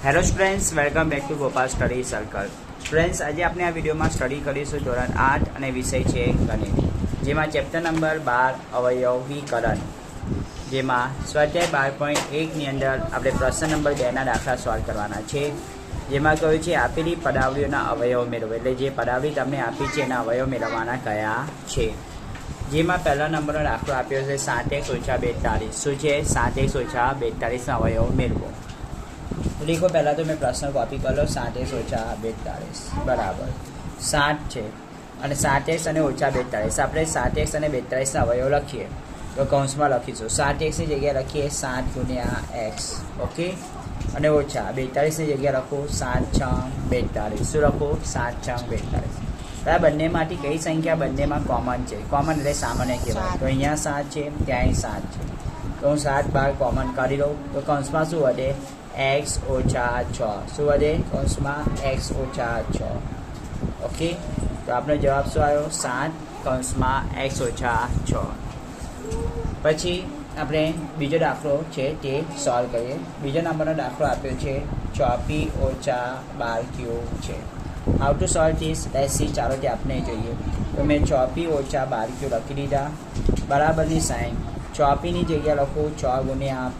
Hello students, welcome back to Gopal study circle. Students, આજે આપણે આ વિડીયોમાં સ્ટડી કરીશું ધોરણ 8 અને વિષય છે ગણિત, જેમાં ચેપ્ટર નંબર 12 અવયવીકરણ, જેમાં સ્વાધ્યાય 12.1ની અંદર આપણે પ્રશ્ન નંબર 2ના દાખલા સોલ્વ કરવાના છે. જેમાં કહ્યું છે આપેલી પદાવલીઓના અવયવ મેળવો, એટલે જે પદાવલી તમને આપી છે એના અવયવ મેળવવાના કયા છે. જેમાં પહેલા નંબરનો દાખલો આપ્યો છે 7x - 42. શું છે? 7x - 42 અવયવ મેળવો. લીખો. પહેલાં તો મેં પ્રશ્ન કોપી કરી લો. 7x - 42 બરાબર 7 છે અને 7x અને -42. આપણે 7x અને 42ના અવયવ લખીએ તો કૌંસમાં લખીશું. 7xની જગ્યાએ લખીએ 7 × x, ઓકે, અને -42ની જગ્યાએ લખો 7 × 42. શું લખો? 7 × 42. આ બંનેમાંથી કઈ સંખ્યા બંનેમાં કોમન છે? કોમન એટલે સામાન્ય કહેવાય. તો અહીંયા 7 છે, ત્યાંય 7 છે, તો હું 7 બહાર કોમન કાઢી લઉં તો કૌંસમાં શું વધે? x - 6. શું વધે? કૌંસમાં x - 6. ઓકે, તો આપણો જવાબ શું આવ્યો? 7 કૌંસમાં x - 6. પછી આપણે બીજો દાખલો છે તે સોલ્વ કરીએ. બીજો નંબરનો દાખલો આપ્યો છે 24 - 12 છે. How to solve this? Let's see. ચાલો તે આપણે જોઈએ. તો મેં 24 - 12 લખી દીધા. બરાબરની સાઈન 24ની જગ્યાએ લખું 6 ×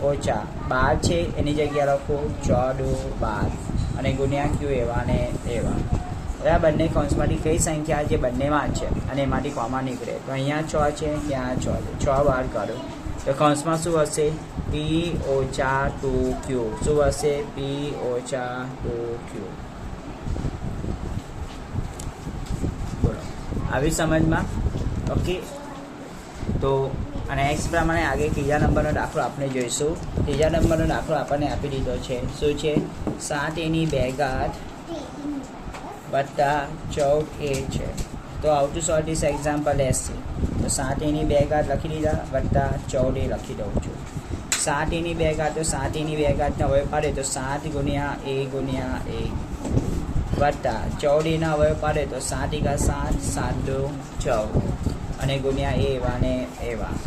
ઓછા 12 છે એની જગ્યાએ લખો 6 × 12 અને ગુણ્યા ક્યુ એવા ને એવા. હવે આ બંને કૌંસમાંથી કઈ સંખ્યા જે બંનેમાં છે અને એમાંથી કોમન નીકળે? તો અહીંયા 6 છે, ત્યાં 6 છે. 6 બહાર કાઢો તો કૌંસમાં શું હશે? p - 2q. શું હશે? p - 2q. બોલો, આવી સમજમાં? ઓકે, તો અને એક્સ પ્રમાણે આગળ ત્રીજા નંબરનો દાખલો આપણે જોઈશું. ત્રીજા નંબરનો દાખલો આપણને આપી દીધો છે. શું છે? 7a² વત્તા 14a છે. તો how to solve this example? Let's see. તો 7a² લખી દીધા વત્તા 14a લખી દઉં છું. 7a² તો 7a² અવયવ પાડે તો 7 × a × a વત્તા 14a અવયવ પાડે તો 7 × 7 7 × 14 અને ગુણ્યા એવા ને એવા.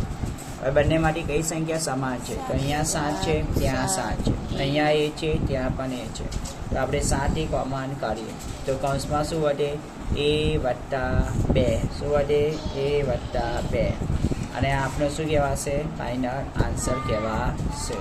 હવે બંનેમાંથી કઈ સંખ્યા સમાન છે? તો અહીંયા 7 છે, ત્યાં 7 છે, અહીંયા એ છે, ત્યાં પણ એ છે. તો આપણે 7 કોમન કાઢીએ તો કૌંસમાં શું વધે? a + 2. શું વધે? a + 2 અને આપણો શું કહેવાશે? ફાઇનલ આન્સર કહેવાશે.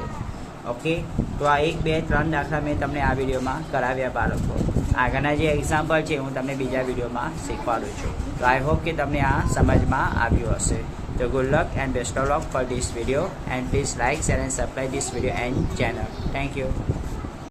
ઓકે, તો આ 1 2 3 દાખલા મેં તમને આ વિડીયોમાં કરાવ્યા બાળકો. આગળના જે એક્ઝામ્પલ છે હું તમને બીજા વિડીયોમાં શીખવાડું છું. તો આઈ હોપ કે તમને આ સમજમાં આવ્યું હશે. તો good luck and best of luck for this video, and please like, share and subscribe this video and channel. Thank you.